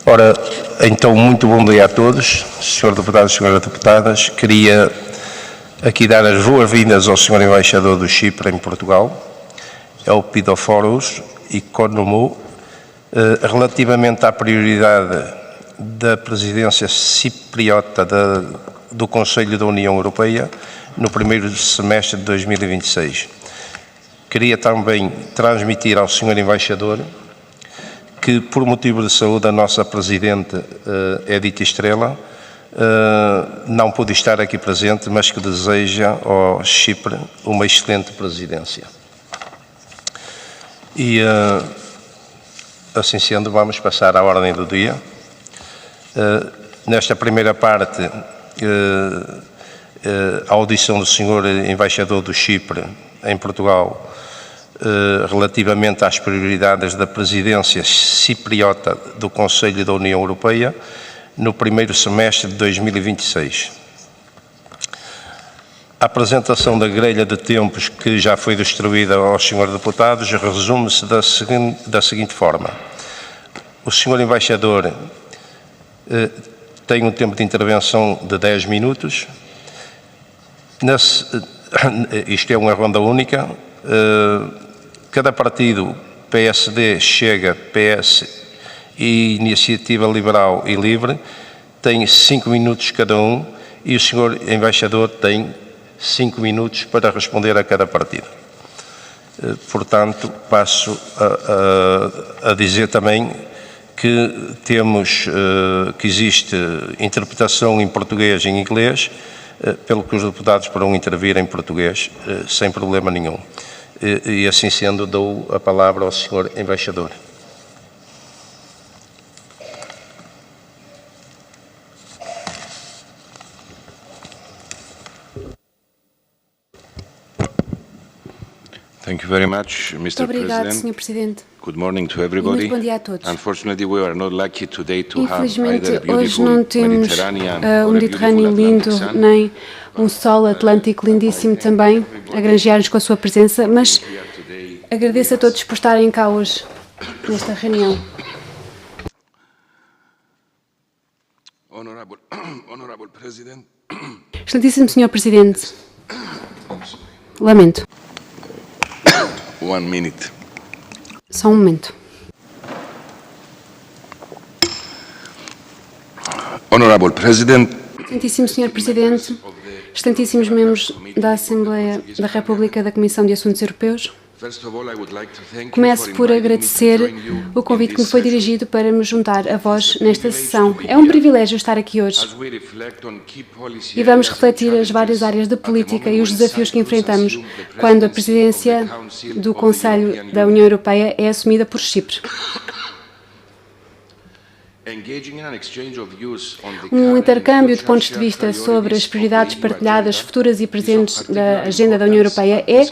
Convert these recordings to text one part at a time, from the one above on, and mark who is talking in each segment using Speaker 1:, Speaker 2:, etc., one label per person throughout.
Speaker 1: Ora, então, muito bom dia a todos, Sr. Deputado e Sras. Deputadas. Queria aqui dar as boas-vindas ao Sr. Embaixador do Chipre em Portugal, Elpidoforos Economou, relativamente à prioridade da presidência cipriota do Conselho da União Europeia no primeiro semestre de 2026. Queria também transmitir ao Sr. Embaixador que, por motivo de saúde, a nossa Presidente, Edith Estrela, não pôde estar aqui presente, mas que deseja ao Chipre uma excelente presidência. E, assim sendo, vamos passar à ordem do dia. Nesta primeira parte, a audição do Sr. Embaixador do Chipre em Portugal, relativamente às prioridades da presidência cipriota do Conselho da União Europeia no primeiro semestre de 2026. A apresentação da grelha de tempos que já foi distribuída aos senhores deputados resume-se da seguinte forma. O senhor Embaixador tem um tempo de intervenção de 10 minutos. Isto é uma ronda única. Cada partido, PSD, Chega, PS e Iniciativa Liberal e Livre, tem 5 minutos cada um e o senhor Embaixador tem 5 minutos para responder a cada partido. Portanto, passo a dizer também que que existe interpretação em português e em inglês, pelo que os deputados poderão intervir em português sem problema nenhum. E assim sendo, dou a palavra ao Sr. Embaixador.
Speaker 2: Thank you very much, Mr.
Speaker 3: Muito obrigado, Sr. Presidente.
Speaker 2: Good morning to everybody.
Speaker 3: Muito bom dia a todos.
Speaker 2: Unfortunately, we are not lucky today to have
Speaker 3: Infelizmente,
Speaker 2: either a
Speaker 3: hoje
Speaker 2: beautiful
Speaker 3: não temos
Speaker 2: Mediterranean
Speaker 3: um
Speaker 2: or a
Speaker 3: Mediterrâneo
Speaker 2: beautiful
Speaker 3: lindo,
Speaker 2: Atlantic sun.
Speaker 3: nem um sol Atlântico lindíssimo também, a granjear-nos com a sua presença, mas agradeço a todos por estarem cá hoje, nesta reunião.
Speaker 2: Honorable President.
Speaker 3: Excelentíssimo Sr. Presidente, lamento.
Speaker 2: 1 minute.
Speaker 3: Só um momento.
Speaker 2: Honorable President.
Speaker 3: Excelentíssimo Sr. Presidente, excelentíssimos membros da Assembleia da República da Comissão de Assuntos Europeus, começo por agradecer o convite que me foi dirigido para me juntar a vós nesta sessão. É um privilégio estar aqui hoje e vamos refletir as várias áreas de política e os desafios que enfrentamos quando a presidência do Conselho da União Europeia é assumida por Chipre. Um intercâmbio de pontos de vista sobre as prioridades partilhadas, futuras e presentes da agenda da União Europeia é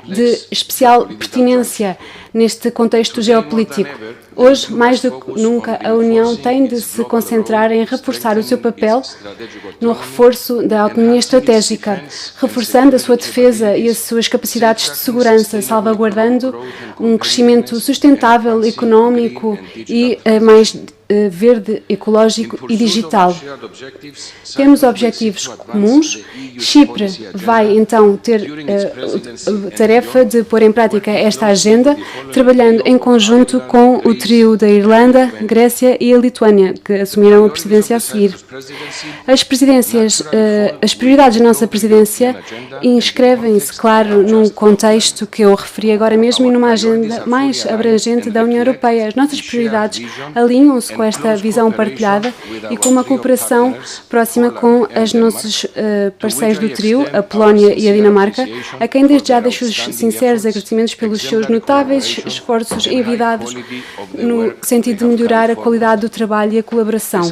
Speaker 3: de especial pertinência neste contexto geopolítico. Hoje, mais do que nunca, a União tem de se concentrar em reforçar o seu papel no reforço da autonomia estratégica, reforçando a sua defesa e as suas capacidades de segurança, salvaguardando um crescimento sustentável, económico e mais verde, ecológico e digital. Temos objetivos comuns. Chipre vai então ter a tarefa de pôr em prática esta agenda, trabalhando em conjunto com o trio da Irlanda, Grécia e a Lituânia, que assumiram a presidência a seguir. As prioridades da nossa presidência inscrevem-se, claro, num contexto que eu referi agora mesmo e numa agenda mais abrangente da União Europeia. As nossas prioridades alinham-se com esta visão partilhada e com uma cooperação próxima com os nossos parceiros do trio, a Polónia e a Dinamarca, a quem desde já deixo os sinceros agradecimentos pelos seus notáveis esforços envidados no sentido de melhorar a qualidade do trabalho e a colaboração.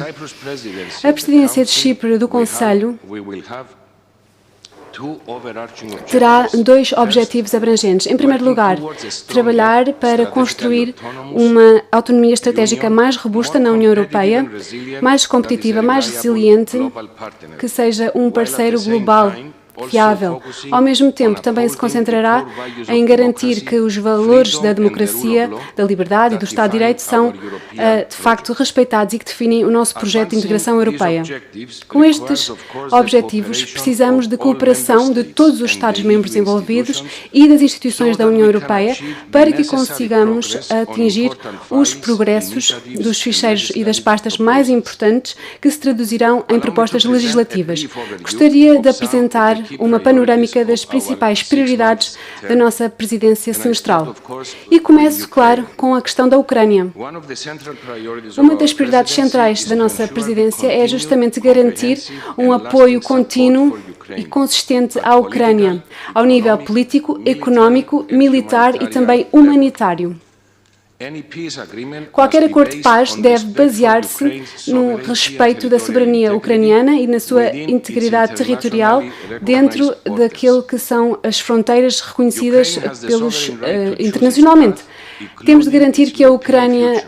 Speaker 3: A presidência de Chipre do Conselho terá dois objetivos abrangentes. Em primeiro lugar, trabalhar para construir uma autonomia estratégica mais robusta na União Europeia, mais competitiva, mais resiliente, que seja um parceiro global fiável. Ao mesmo tempo, também se concentrará em garantir que os valores da democracia, da liberdade e do Estado de Direito são, de facto, respeitados e que definem o nosso projeto de integração europeia. Com estes objetivos, precisamos de cooperação de todos os Estados-membros envolvidos e das instituições da União Europeia para que consigamos atingir os progressos dos ficheiros e das pastas mais importantes que se traduzirão em propostas legislativas. Gostaria de apresentar uma panorâmica das principais prioridades da nossa presidência semestral. E começo, claro, com a questão da Ucrânia. Uma das prioridades centrais da nossa presidência é justamente garantir um apoio contínuo e consistente à Ucrânia, ao nível político, económico, militar e também humanitário. Qualquer acordo de paz deve basear-se no respeito da soberania ucraniana e na sua integridade territorial dentro daquilo que são as fronteiras reconhecidas internacionalmente. Temos de garantir que a Ucrânia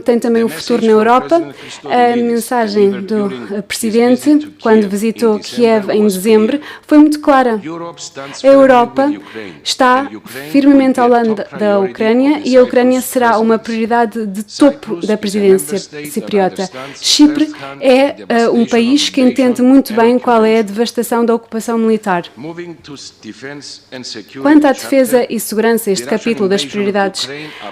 Speaker 3: tem também um futuro na Europa. A mensagem do Presidente, quando visitou Kiev em dezembro, foi muito clara. A Europa está firmemente ao lado da Ucrânia e a Ucrânia será uma prioridade de topo da presidência cipriota. Chipre é um país que entende muito bem qual é a devastação da ocupação militar. Quanto à defesa e segurança, este capítulo das prioridades,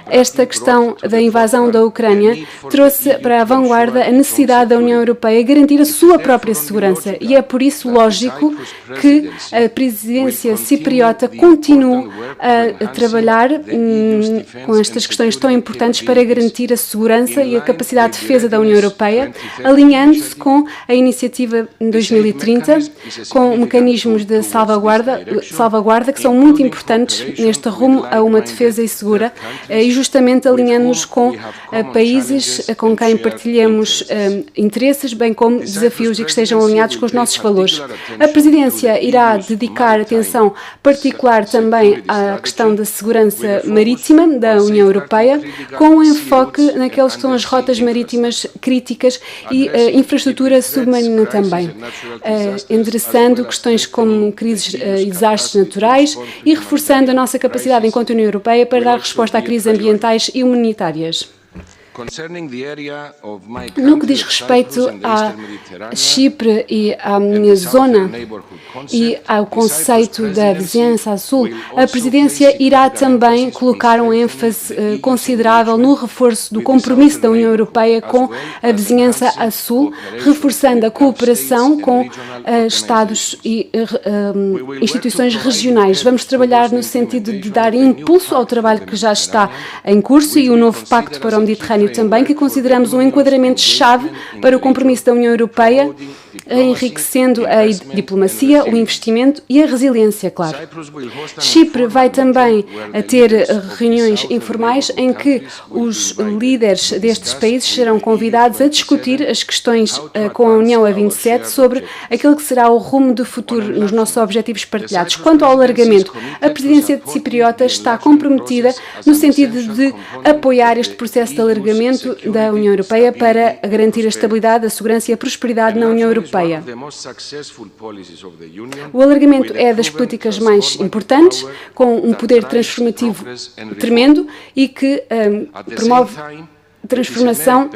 Speaker 3: esta questão da invasão da Ucrânia trouxe para a vanguarda a necessidade da União Europeia garantir a sua própria segurança e é por isso lógico que a presidência cipriota continue a trabalhar com estas questões tão importantes para garantir a segurança e a capacidade de defesa da União Europeia, alinhando-se com a iniciativa 2030, com mecanismos de salvaguarda que são muito importantes neste rumo a uma defesa e segura e justamente alinhando-nos com países com quem partilhamos interesses, bem como desafios e que estejam alinhados com os nossos valores. A presidência irá dedicar atenção particular também à questão da segurança marítima da União Europeia, com um enfoque naqueles que são as rotas marítimas críticas e infraestrutura submarina também, endereçando questões como crises e desastres naturais e reforçando a nossa capacidade enquanto União Europeia para dar resposta a crises ambientais e humanitárias. No que diz respeito a Chipre e à minha zona e ao conceito da vizinhança a sul, a presidência irá também colocar um ênfase considerável no reforço do compromisso da União Europeia com a vizinhança a sul, reforçando a cooperação com Estados e instituições regionais. Vamos trabalhar no sentido de dar impulso ao trabalho que já está em curso e o novo Pacto para o Mediterrâneo também, que consideramos um enquadramento-chave para o compromisso da União Europeia, enriquecendo a diplomacia, o investimento e a resiliência, claro. Chipre vai também ter reuniões informais em que os líderes destes países serão convidados a discutir as questões com a União a 27 sobre aquilo que será o rumo do futuro nos nossos objetivos partilhados. Quanto ao alargamento, a presidência cipriota está comprometida no sentido de apoiar este processo de alargamento da União Europeia para garantir a estabilidade, a segurança e a prosperidade na União Europeia. O alargamento é das políticas mais importantes, com um poder transformativo tremendo e que promove transformação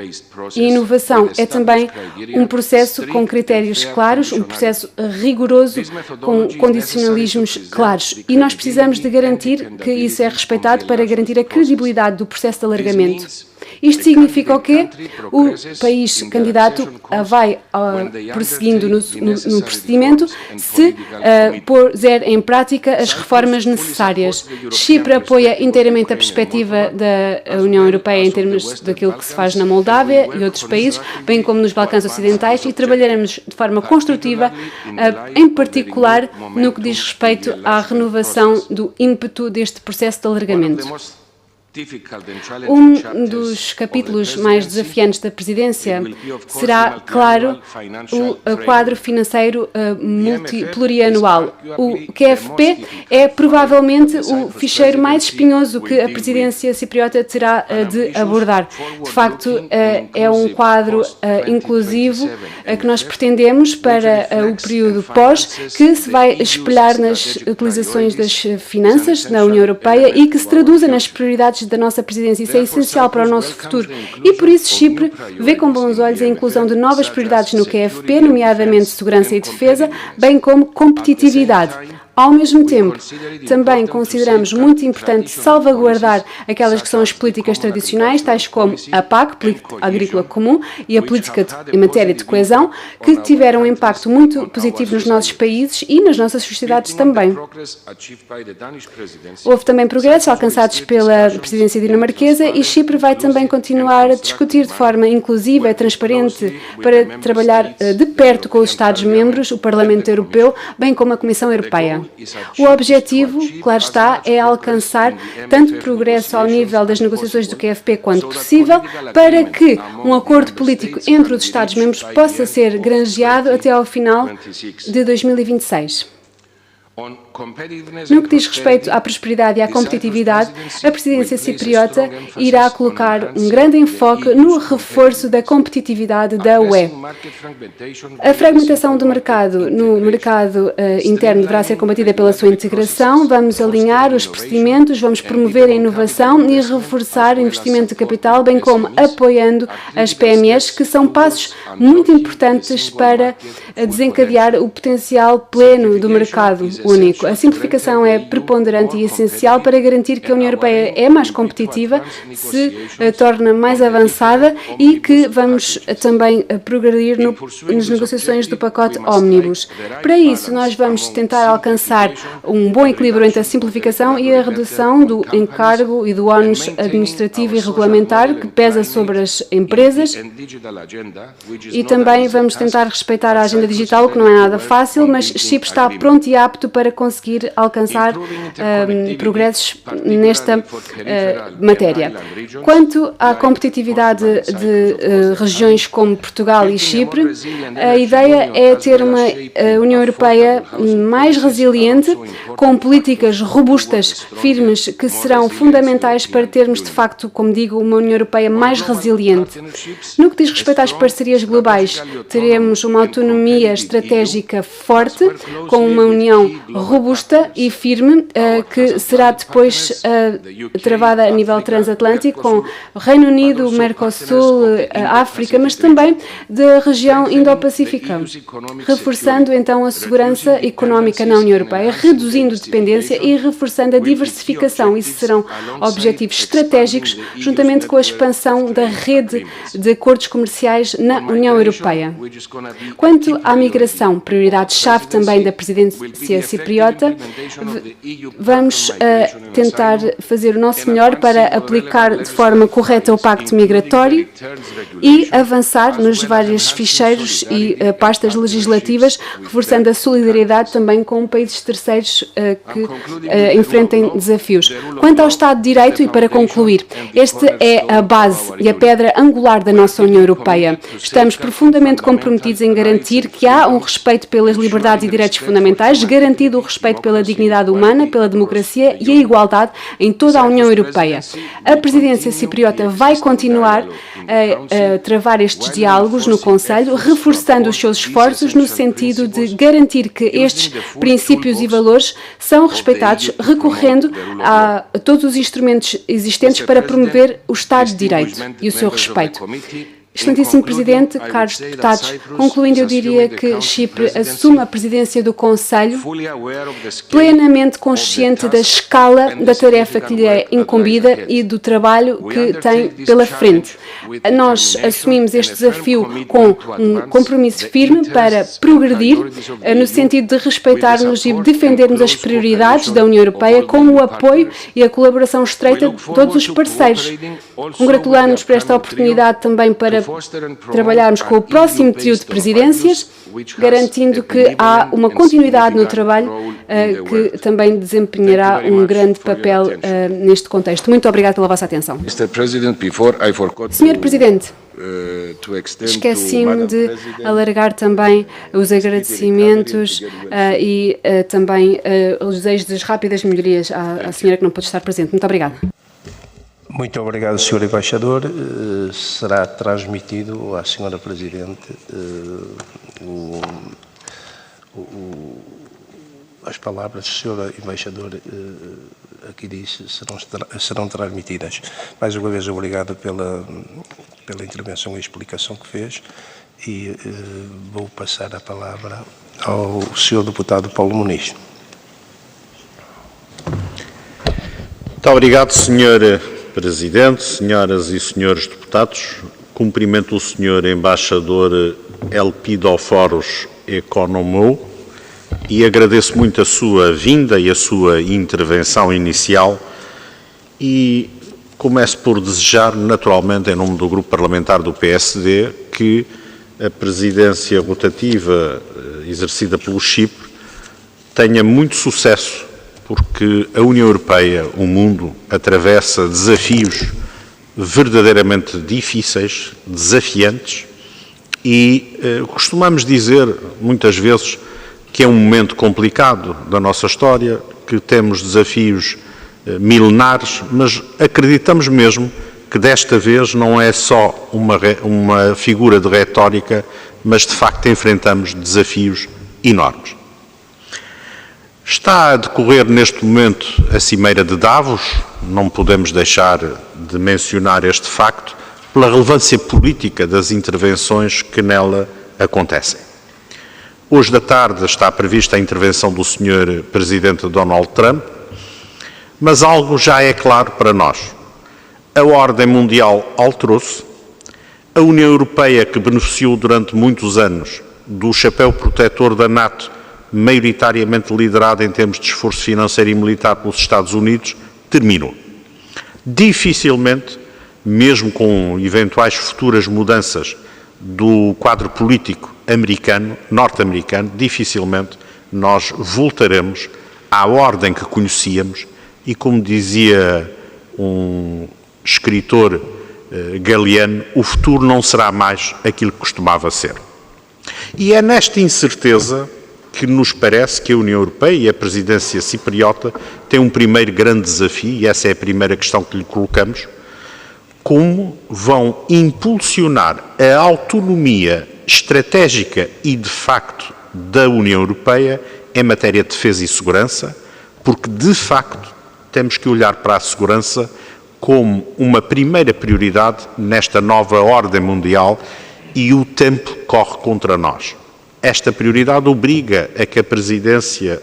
Speaker 3: e inovação. É também um processo com critérios claros, um processo rigoroso, com condicionalismos claros. E nós precisamos de garantir que isso é respeitado para garantir a credibilidade do processo de alargamento. Isto significa o quê? O país candidato vai prosseguindo no procedimento se puser em prática as reformas necessárias. Chipre apoia inteiramente a perspectiva da União Europeia em termos daquilo que se faz na Moldávia e outros países, bem como nos Balcãs Ocidentais, e trabalharemos de forma construtiva, em particular no que diz respeito à renovação do ímpeto deste processo de alargamento. Um dos capítulos mais desafiantes da presidência será, claro, o quadro financeiro plurianual. O QFP é provavelmente o ficheiro mais espinhoso que a presidência cipriota terá de abordar. De facto, é um quadro inclusivo que nós pretendemos para o período pós, que se vai espelhar nas utilizações das finanças na União Europeia e que se traduza nas prioridades da nossa presidência. Isso é essencial para o nosso futuro. E por isso Chipre vê com bons olhos a inclusão de novas prioridades no QFP, nomeadamente segurança e defesa, bem como competitividade. Ao mesmo tempo, também consideramos muito importante salvaguardar aquelas que são as políticas tradicionais, tais como a PAC, Política Agrícola Comum, e a política em matéria de coesão, que tiveram um impacto muito positivo nos nossos países e nas nossas sociedades também. Houve também progressos alcançados pela presidência dinamarquesa e Chipre vai também continuar a discutir de forma inclusiva e transparente para trabalhar de perto com os Estados-membros, o Parlamento Europeu, bem como a Comissão Europeia. O objetivo, claro está, é alcançar tanto progresso ao nível das negociações do QFP quanto possível, para que um acordo político entre os Estados-membros possa ser granjeado até ao final de 2026. No que diz respeito à prosperidade e à competitividade, a presidência cipriota irá colocar um grande enfoque no reforço da competitividade da UE. A fragmentação do mercado no mercado interno deverá ser combatida pela sua integração. Vamos alinhar os procedimentos, vamos promover a inovação e reforçar o investimento de capital, bem como apoiando as PMEs, que são passos muito importantes para desencadear o potencial pleno do mercado único. A simplificação é preponderante e essencial para garantir que a União Europeia é mais competitiva, se torna mais avançada e que vamos também progredir nas negociações do pacote Omnibus. Para isso, nós vamos tentar alcançar um bom equilíbrio entre a simplificação e a redução do encargo e do ónus administrativo e regulamentar que pesa sobre as empresas, e também vamos tentar respeitar a agenda digital, o que não é nada fácil, mas Chipre está pronto e apto para conseguir alcançar progressos nesta matéria. Quanto à competitividade de regiões como Portugal e Chipre, a ideia é ter uma União Europeia mais resiliente, com políticas robustas, firmes, que serão fundamentais para termos, de facto, como digo, uma União Europeia mais resiliente. No que diz respeito às parcerias globais, teremos uma autonomia estratégica forte, com uma União robusta e firme, que será depois travada a nível transatlântico, com o Reino Unido, o Mercosul, a África, mas também da região Indo-Pacífica, reforçando então a segurança económica na União Europeia, reduzindo dependência e reforçando a diversificação. Isso serão objetivos estratégicos, juntamente com a expansão da rede de acordos comerciais na União Europeia. Quanto à migração, prioridade-chave também da presidência cipriota, vamos tentar fazer o nosso melhor para aplicar de forma correta o Pacto Migratório e avançar nos vários ficheiros e pastas legislativas, reforçando a solidariedade também com países terceiros que enfrentem desafios. Quanto ao Estado de Direito, e para concluir, este é a base e a pedra angular da nossa União Europeia. Estamos profundamente comprometidos em garantir que há um respeito pelas liberdades e direitos fundamentais, garantido o respeito pela dignidade humana, pela democracia e a igualdade em toda a União Europeia. A presidência cipriota vai continuar a travar estes diálogos no Conselho, reforçando os seus esforços no sentido de garantir que estes princípios e valores são respeitados, recorrendo a todos os instrumentos existentes para promover o Estado de Direito e o seu respeito. Excelentíssimo Presidente, caros deputados, concluindo, eu diria que Chipre assume a presidência do Conselho plenamente consciente da escala da tarefa que lhe é incumbida e do trabalho que tem pela frente. Nós assumimos este desafio com um compromisso firme para progredir no sentido de respeitarmos e defendermos as prioridades da União Europeia com o apoio e a colaboração estreita de todos os parceiros. Congratulamos-nos por esta oportunidade também para trabalharmos com o próximo trio de presidências, garantindo que há uma continuidade no trabalho que também desempenhará um grande papel neste contexto. Muito obrigada pela vossa atenção. Senhor Presidente, esqueci-me de alargar também os agradecimentos e também os desejos de rápidas melhorias à senhora que não pôde estar presente. Muito obrigada.
Speaker 1: Muito obrigado, Sr. Embaixador. Será transmitido à Sra. Presidente as palavras que o Sr. Embaixador aqui disse serão transmitidas. Mais uma vez, obrigado pela intervenção e explicação que fez e vou passar a palavra ao Sr. Deputado Paulo Muniz.
Speaker 4: Muito obrigado, Sr. Presidente, senhoras e senhores deputados. Cumprimento o Sr. Embaixador Elpidoforos Economou e agradeço muito a sua vinda e a sua intervenção inicial e começo por desejar, naturalmente, em nome do Grupo Parlamentar do PSD, que a presidência rotativa exercida pelo Chipre tenha muito sucesso, porque a União Europeia, o mundo, atravessa desafios verdadeiramente difíceis, desafiantes, e costumamos dizer, muitas vezes, que é um momento complicado da nossa história, que temos desafios milenares, mas acreditamos mesmo que desta vez não é só uma figura de retórica, mas de facto enfrentamos desafios enormes. Está a decorrer neste momento a Cimeira de Davos, não podemos deixar de mencionar este facto, pela relevância política das intervenções que nela acontecem. Hoje da tarde está prevista a intervenção do Sr. Presidente Donald Trump, mas algo já é claro para nós. A ordem mundial alterou-se, a União Europeia, que beneficiou durante muitos anos do chapéu protetor da NATO, maioritariamente liderada em termos de esforço financeiro e militar pelos Estados Unidos, terminou. Dificilmente, mesmo com eventuais futuras mudanças do quadro político norte-americano, dificilmente nós voltaremos à ordem que conhecíamos e, como dizia um escritor galiano, o futuro não será mais aquilo que costumava ser. E é nesta incerteza que nos parece que a União Europeia e a presidência cipriota têm um primeiro grande desafio, e essa é a primeira questão que lhe colocamos: como vão impulsionar a autonomia estratégica e, de facto, da União Europeia em matéria de defesa e segurança, porque, de facto, temos que olhar para a segurança como uma primeira prioridade nesta nova ordem mundial e o tempo corre contra nós. Esta prioridade obriga a que a presidência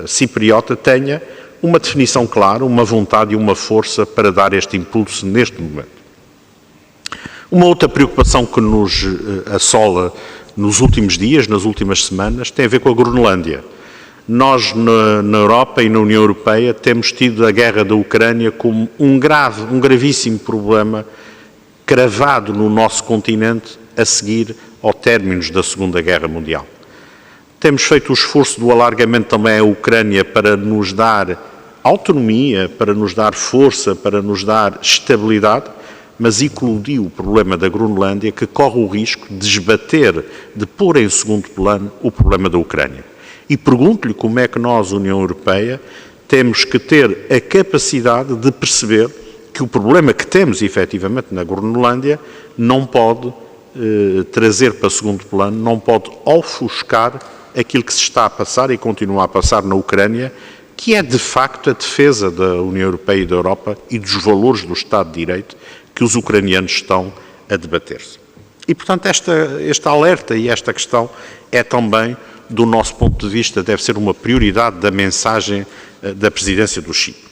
Speaker 4: cipriota tenha uma definição clara, uma vontade e uma força para dar este impulso neste momento. Uma outra preocupação que nos assola nos últimos dias, nas últimas semanas, tem a ver com a Groenlândia. Nós, na Europa e na União Europeia, temos tido a guerra da Ucrânia como um gravíssimo problema cravado no nosso continente a seguir ao término da Segunda Guerra Mundial. Temos feito o esforço do alargamento também à Ucrânia para nos dar autonomia, para nos dar força, para nos dar estabilidade, mas eclodiu o problema da Groenlândia, que corre o risco de esbater, de pôr em segundo plano o problema da Ucrânia. E pergunto-lhe como é que nós, União Europeia, temos que ter a capacidade de perceber que o problema que temos, efetivamente, na Groenlândia não pode trazer para segundo plano, não pode ofuscar aquilo que se está a passar e continua a passar na Ucrânia, que é, de facto, a defesa da União Europeia e da Europa e dos valores do Estado de Direito que os ucranianos estão a debater-se. E, portanto, este alerta e esta questão é também, do nosso ponto de vista, deve ser uma prioridade da mensagem da presidência do Chipre.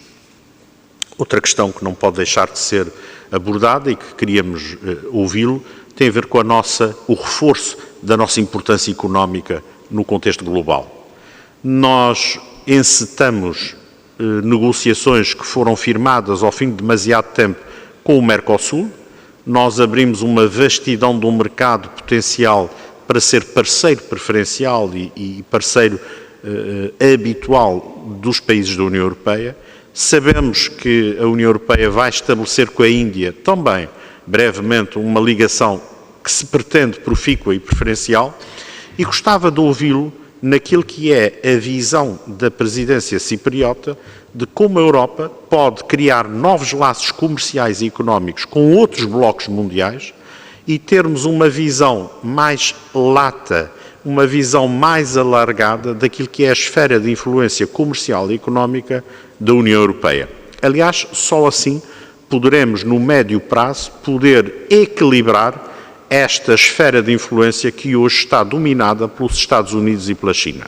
Speaker 4: Outra questão que não pode deixar de ser abordada e que queríamos ouvi-lo tem a ver com o reforço da nossa importância económica no contexto global. Nós encetamos negociações que foram firmadas ao fim de demasiado tempo com o Mercosul. nós abrimos uma vastidão de um mercado potencial para ser parceiro preferencial e parceiro habitual dos países da União Europeia. Sabemos que a União Europeia vai estabelecer com a Índia também, brevemente, uma ligação que se pretende profícua e preferencial, e gostava de ouvi-lo naquilo que é a visão da presidência cipriota de como a Europa pode criar novos laços comerciais e económicos com outros blocos mundiais e termos uma visão mais lata, uma visão mais alargada daquilo que é a esfera de influência comercial e económica da União Europeia. Aliás, só assim poderemos, no médio prazo, poder equilibrar esta esfera de influência que hoje está dominada pelos Estados Unidos e pela China.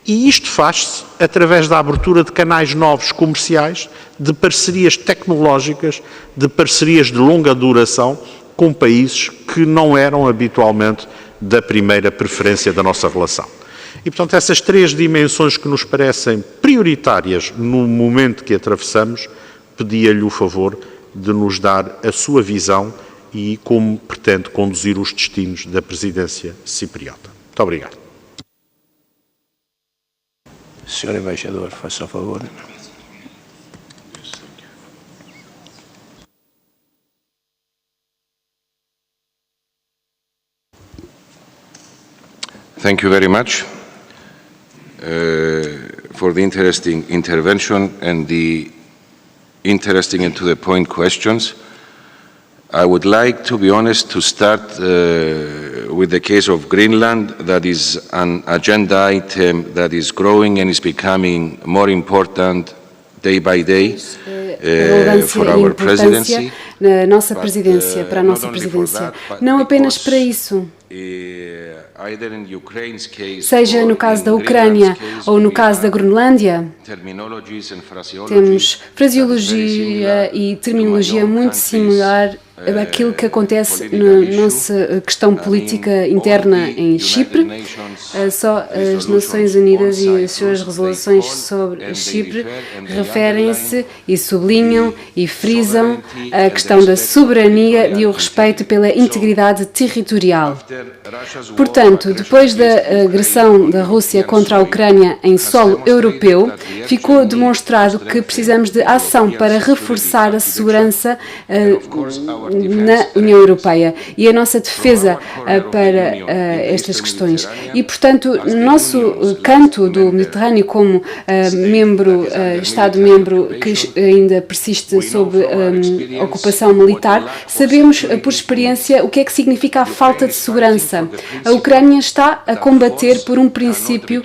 Speaker 4: E isto faz-se através da abertura de canais novos comerciais, de parcerias tecnológicas, de parcerias de longa duração com países que não eram habitualmente da primeira preferência da nossa relação. E, portanto, essas três dimensões que nos parecem prioritárias no momento que atravessamos, pedia-lhe o favor de nos dar a sua visão e como pretende conduzir os destinos da presidência cipriota. Muito obrigado.
Speaker 1: Senhor Embaixador, faça o favor.
Speaker 2: Thank you very much for the interesting intervention and the interesting and to-the-point questions. I would like, to be honest, to start with the case of Greenland. That is an agenda item that is growing and is becoming more important day by day for our presidency.
Speaker 3: Na nossa presidência, para a nossa presidência. Não apenas para isso. Seja no caso da Ucrânia ou no caso da Groenlândia, temos fraseologia e terminologia muito similar àquilo que acontece na nossa questão política interna em Chipre. Só as Nações Unidas e as suas resoluções sobre Chipre referem-se e sublinham e frisam a questão da soberania e o respeito pela integridade territorial. Portanto, depois da agressão da Rússia contra a Ucrânia em solo europeu, ficou demonstrado que precisamos de ação para reforçar a segurança na União Europeia e a nossa defesa para estas questões. E, portanto, nosso canto do Mediterrâneo como Estado-membro que ainda persiste sob ocupação militar, sabemos por experiência o que é que significa a falta de segurança. A Ucrânia está a combater por um princípio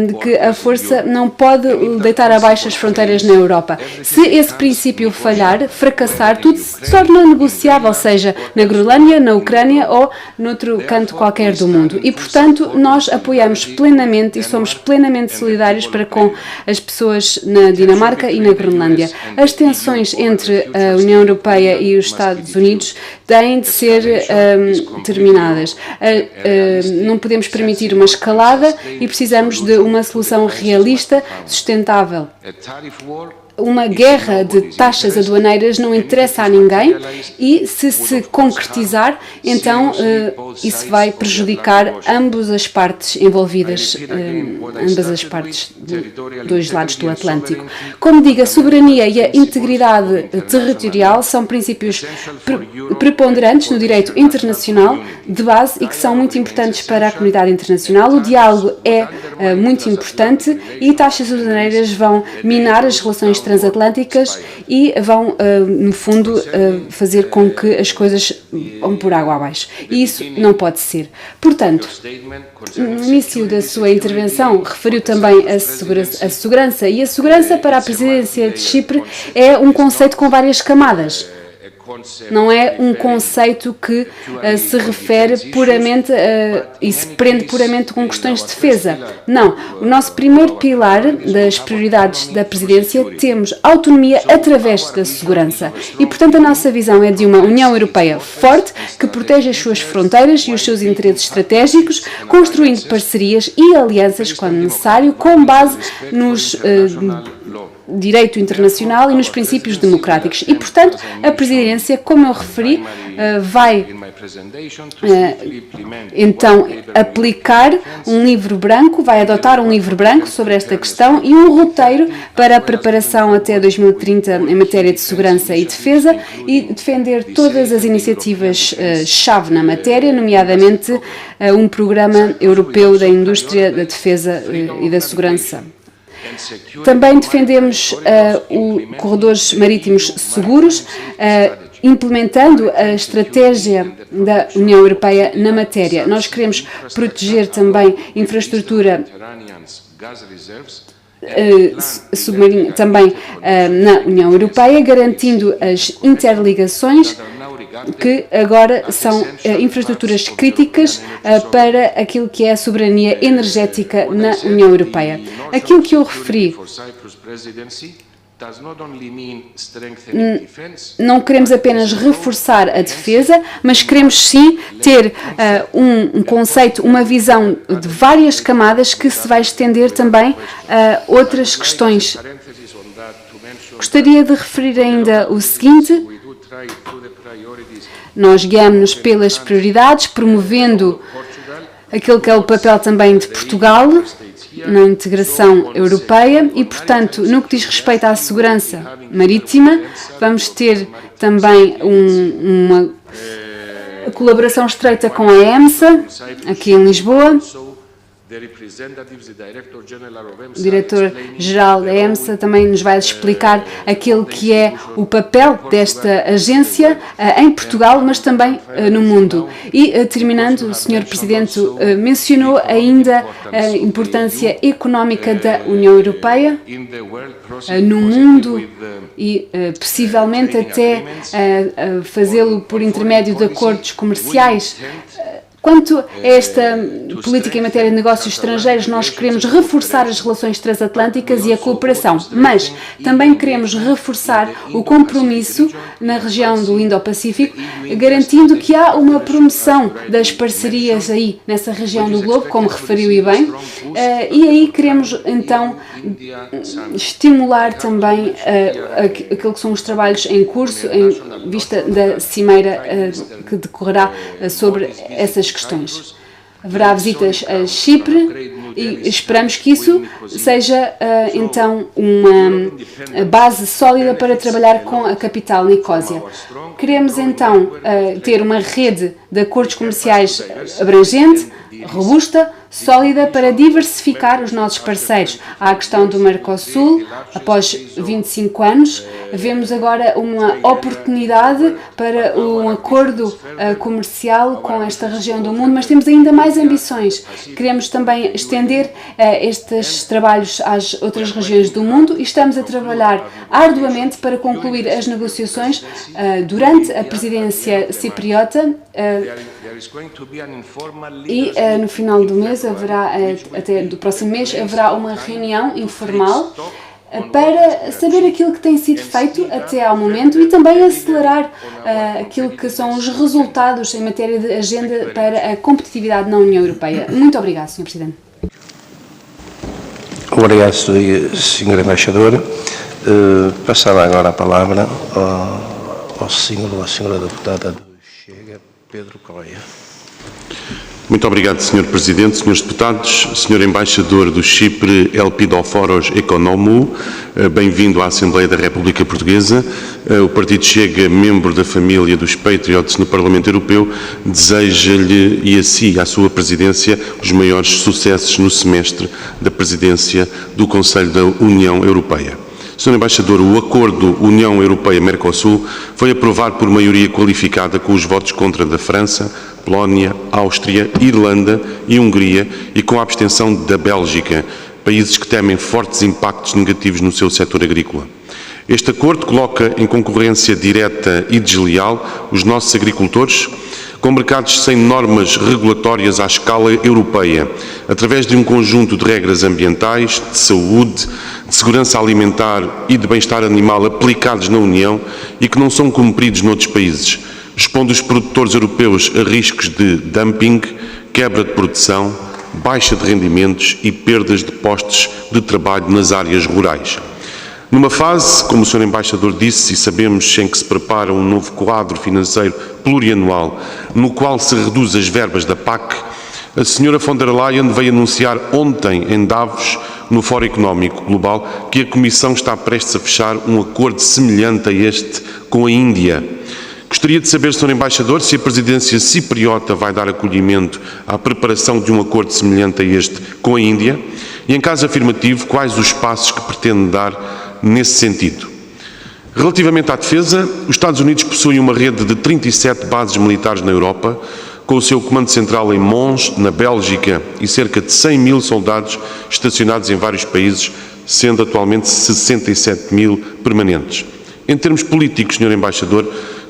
Speaker 3: de que a força não pode deitar abaixo as fronteiras na Europa. Se esse princípio falhar, fracassar, tudo se torna negociável, seja na Groenlândia, na Ucrânia ou noutro canto qualquer do mundo. E, portanto, nós apoiamos plenamente e somos plenamente solidários para com as pessoas na Dinamarca e na Groenlândia. As tensões entre a União Europeia e os Estados Unidos têm de ser terminadas. Não podemos permitir uma escalada e precisamos de uma solução realista, sustentável. Uma guerra de taxas aduaneiras não interessa a ninguém e, se concretizar, então isso vai prejudicar ambas as partes envolvidas, ambas as partes dos dois lados do Atlântico. Como digo, a soberania e a integridade territorial são princípios preponderantes no direito internacional de base e que são muito importantes para a comunidade internacional. O diálogo é muito importante e taxas aduaneiras vão minar as relações transatlânticas e vão, no fundo, fazer com que as coisas vão por água abaixo. E isso não pode ser. Portanto, no início da sua intervenção, referiu também a segurança. E a segurança para a presidência de Chipre é um conceito com várias camadas. Não é um conceito que se refere puramente e se prende puramente com questões de defesa. Não. O nosso primeiro pilar das prioridades da presidência temos autonomia através da segurança. E, portanto, a nossa visão é de uma União Europeia forte que protege as suas fronteiras e os seus interesses estratégicos, construindo parcerias e alianças, quando necessário, com base nos direito internacional e nos princípios democráticos. E, portanto, a Presidência, como eu referi, vai então aplicar um livro branco, vai adotar um livro branco sobre esta questão e um roteiro para a preparação até 2030 em matéria de segurança e defesa e defender todas as iniciativas-chave na matéria, nomeadamente um programa europeu da indústria da defesa e da segurança. Também defendemos corredores marítimos seguros, implementando a estratégia da União Europeia na matéria. Nós queremos proteger também infraestrutura submarina também na União Europeia, garantindo as interligações que agora são infraestruturas críticas para aquilo que é a soberania energética na União Europeia. Aquilo que eu referi, não queremos apenas reforçar a defesa, mas queremos sim ter um conceito, uma visão de várias camadas que se vai estender também a outras questões. Gostaria de referir ainda o seguinte: nós guiamos-nos pelas prioridades, promovendo aquilo que é o papel também de Portugal na integração europeia e, portanto, no que diz respeito à segurança marítima, vamos ter também uma colaboração estreita com a EMSA, aqui em Lisboa. O diretor-geral da EMSA também nos vai explicar aquilo que é o papel desta agência em Portugal, mas também no mundo. E, terminando, o Sr. Presidente mencionou ainda a importância económica da União Europeia no mundo e, possivelmente, até fazê-lo por intermédio de acordos comerciais. Quanto a esta política em matéria de negócios estrangeiros, nós queremos reforçar as relações transatlânticas e a cooperação, mas também queremos reforçar o compromisso na região do Indo-Pacífico, garantindo que há uma promoção das parcerias aí nessa região do globo, como referiu e bem, e aí queremos então estimular também aquilo que são os trabalhos em curso, em vista da cimeira que decorrerá sobre essas questões. Haverá visitas a Chipre e esperamos que isso seja então uma base sólida para trabalhar com a capital Nicósia. Queremos então ter uma rede de acordos comerciais abrangente, robusta, sólida para diversificar os nossos parceiros. Há a questão do Mercosul, após 25 anos, vemos agora uma oportunidade para um acordo comercial com esta região do mundo, mas temos ainda mais ambições. Queremos também estender estes trabalhos às outras regiões do mundo e estamos a trabalhar arduamente para concluir as negociações durante a presidência cipriota e no final do mês haverá, até do próximo mês, haverá uma reunião informal para saber aquilo que tem sido feito até ao momento e também acelerar aquilo que são os resultados em matéria de agenda para a competitividade na União Europeia. Muito obrigado, Sr. Presidente.
Speaker 1: Obrigado, Sr. Embaixador. Passava agora a palavra ao senhor ou à senhora deputada do Chega, Pedro Correia.
Speaker 5: Muito obrigado, Sr. Presidente, Srs. Deputados, Sr. Embaixador do Chipre, Elpidoforos Economou, bem-vindo à Assembleia da República Portuguesa. O Partido Chega, membro da família dos Patriots no Parlamento Europeu, deseja-lhe e a si, à sua presidência, os maiores sucessos no semestre da presidência do Conselho da União Europeia. Sr. Embaixador, o acordo União Europeia-Mercosul foi aprovado por maioria qualificada com os votos contra da França, Polónia, Áustria, Irlanda e Hungria e com a abstenção da Bélgica, países que temem fortes impactos negativos no seu setor agrícola. Este acordo coloca em concorrência direta e desleal os nossos agricultores, com mercados sem normas regulatórias à escala europeia, através de um conjunto de regras ambientais, de saúde, de segurança alimentar e de bem-estar animal aplicados na União e que não são cumpridos noutros países, expondo os produtores europeus a riscos de dumping, quebra de produção, baixa de rendimentos e perdas de postos de trabalho nas áreas rurais. Numa fase, como o Sr. Embaixador disse, e sabemos em que se prepara um novo quadro financeiro plurianual, no qual se reduz as verbas da PAC, a Sra. von der Leyen veio anunciar ontem em Davos, no Fórum Económico Global, que a Comissão está prestes a fechar um acordo semelhante a este com a Índia. Gostaria de saber, Sr. Embaixador, se a presidência cipriota vai dar acolhimento à preparação de um acordo semelhante a este com a Índia e, em caso afirmativo, quais os passos que pretende dar nesse sentido. Relativamente à defesa, os Estados Unidos possuem uma rede de 37 bases militares na Europa, com o seu comando central em Mons, na Bélgica, e cerca de 100 mil soldados estacionados em vários países, sendo atualmente 67 mil permanentes. Em termos políticos, Sr. Embaixador,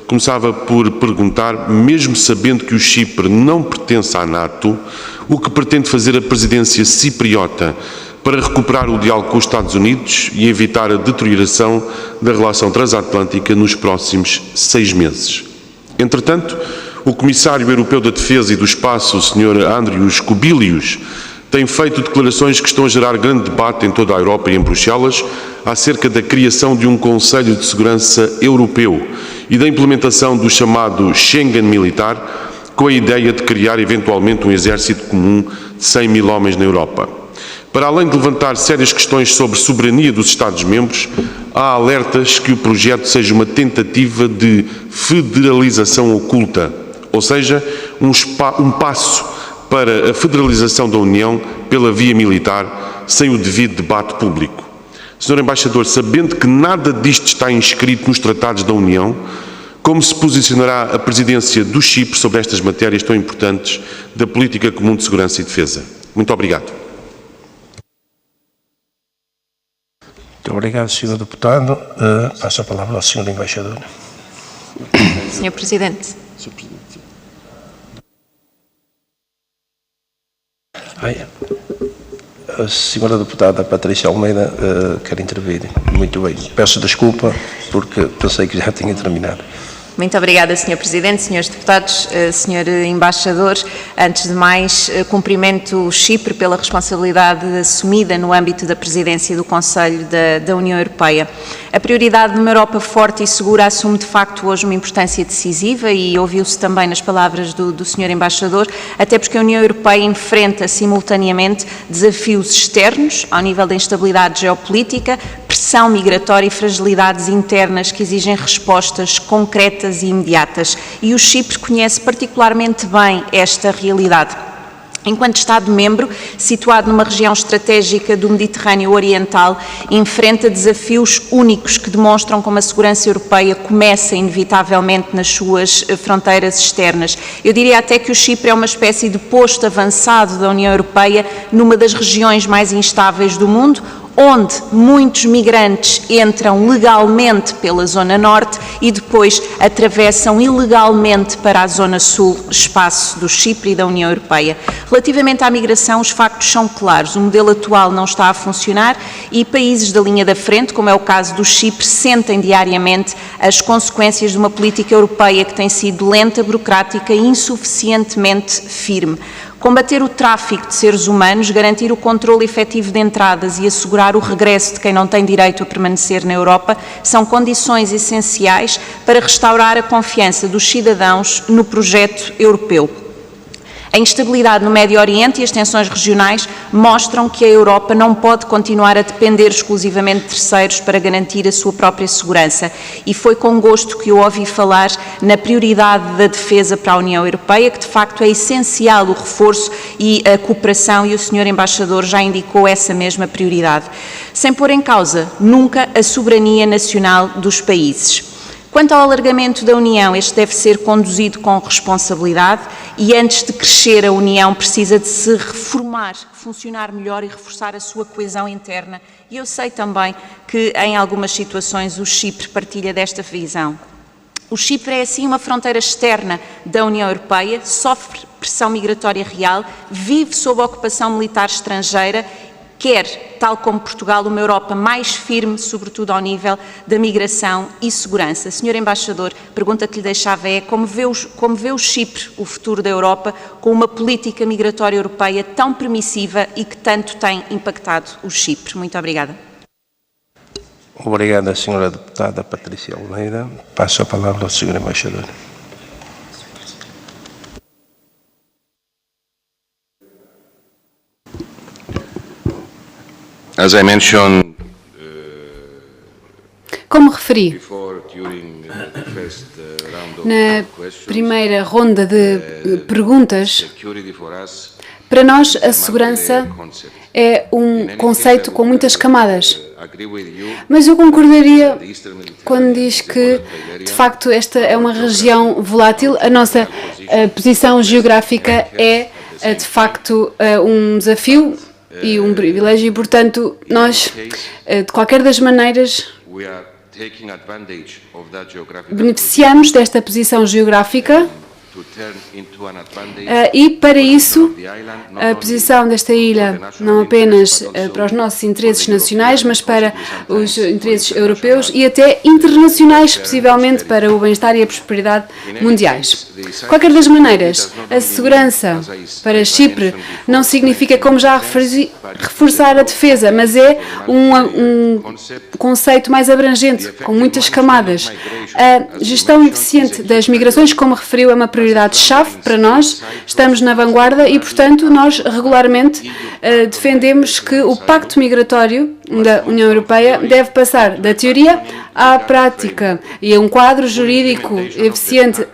Speaker 5: começava por perguntar, mesmo sabendo que o Chipre não pertence à NATO, o que pretende fazer a presidência cipriota para recuperar o diálogo com os Estados Unidos e evitar a deterioração da relação transatlântica nos próximos 6 meses. Entretanto, o Comissário Europeu da Defesa e do Espaço, o Sr. Andrius Kubilius, tem feito declarações que estão a gerar grande debate em toda a Europa e em Bruxelas acerca da criação de um Conselho de Segurança Europeu e da implementação do chamado Schengen militar, com a ideia de criar eventualmente um exército comum de 100 mil homens na Europa. Para além de levantar sérias questões sobre soberania dos Estados-membros, há alertas que o projeto seja uma tentativa de federalização oculta, ou seja, um passo para a federalização da União pela via militar, sem o devido debate público. Sr. Embaixador, sabendo que nada disto está inscrito nos tratados da União, como se posicionará a presidência do Chipre sobre estas matérias tão importantes da política comum de segurança e defesa? Muito obrigado.
Speaker 1: Muito obrigado, Sr. Deputado. Passo a palavra ao Sr. Embaixador.
Speaker 6: Sr. Presidente.
Speaker 1: A senhora deputada Patrícia Almeida quer intervir. Muito bem. Peço desculpa porque pensei que já tinha terminado.
Speaker 6: Muito obrigada, Sr. Presidente, Srs. Deputados, Sr. Embaixador. Antes de mais, cumprimento o Chipre pela responsabilidade assumida no âmbito da presidência do Conselho da União Europeia. A prioridade de uma Europa forte e segura assume, de facto, hoje uma importância decisiva e ouviu-se também nas palavras do Sr. Embaixador, até porque a União Europeia enfrenta simultaneamente desafios externos, ao nível da instabilidade geopolítica, pressão migratória e fragilidades internas que exigem respostas concretas e imediatas. E o Chipre conhece particularmente bem esta realidade. Enquanto Estado-membro, situado numa região estratégica do Mediterrâneo Oriental, enfrenta desafios únicos que demonstram como a segurança europeia começa inevitavelmente nas suas fronteiras externas. Eu diria até que o Chipre é uma espécie de posto avançado da União Europeia numa das regiões mais instáveis do mundo, onde muitos migrantes entram legalmente pela Zona Norte e depois atravessam ilegalmente para a Zona Sul, espaço do Chipre e da União Europeia. Relativamente à migração, os factos são claros. O modelo atual não está a funcionar e países da linha da frente, como é o caso do Chipre, sentem diariamente as consequências de uma política europeia que tem sido lenta, burocrática e insuficientemente firme. Combater o tráfico de seres humanos, garantir o controle efetivo de entradas e assegurar o regresso de quem não tem direito a permanecer na Europa são condições essenciais para restaurar a confiança dos cidadãos no projeto europeu. A instabilidade no Médio Oriente e as tensões regionais mostram que a Europa não pode continuar a depender exclusivamente de terceiros para garantir a sua própria segurança. E foi com gosto que eu ouvi falar na prioridade da defesa para a União Europeia, que de facto é essencial o reforço e a cooperação, e o Sr. Embaixador já indicou essa mesma prioridade, sem pôr em causa nunca a soberania nacional dos países. Quanto ao alargamento da União, este deve ser conduzido com responsabilidade e antes de crescer a União precisa de se reformar, funcionar melhor e reforçar a sua coesão interna. E eu sei também que em algumas situações o Chipre partilha desta visão. O Chipre é assim uma fronteira externa da União Europeia, sofre pressão migratória real, vive sob ocupação militar estrangeira, quer, tal como Portugal, uma Europa mais firme, sobretudo ao nível da migração e segurança. Sr. Embaixador, a pergunta que lhe deixava é como vê o Chipre, o futuro da Europa, com uma política migratória europeia tão permissiva e que tanto tem impactado o Chipre? Muito obrigada.
Speaker 1: Obrigado, senhora deputada Patrícia Almeida. Passo a palavra ao senhor embaixador.
Speaker 2: As I mentioned
Speaker 3: Como referi
Speaker 2: before, during the first round of
Speaker 3: na
Speaker 2: questions,
Speaker 3: primeira ronda de perguntas,
Speaker 2: security for us
Speaker 3: para nós a segurança é um conceito com muitas camadas.
Speaker 2: agree with you.
Speaker 3: Mas eu concordaria quando diz que, de facto, esta é uma região volátil. A nossa posição geográfica é, de facto, um desafio e um privilégio e, portanto, nós, de qualquer das maneiras,
Speaker 2: We are taking advantage of that geographical
Speaker 3: beneficiamos desta posição geográfica
Speaker 2: to turn into an advantage
Speaker 3: e, para isso,
Speaker 2: of the island, not
Speaker 3: a
Speaker 2: only
Speaker 3: posição desta ilha não apenas para os nossos interesses nacionais, mas para os interesses europeus e até internacionais, possivelmente para o bem-estar e a prosperidade mundiais. De qualquer das maneiras, a segurança para Chipre não significa, como já referi, reforçar a defesa, mas é um conceito mais abrangente, com muitas camadas. A gestão eficiente das migrações, como referiu, é uma prioridade-chave para nós, estamos na vanguarda e, portanto, nós regularmente defendemos que o Pacto Migratório da União Europeia deve passar da teoria à prática e um quadro jurídico eficiente.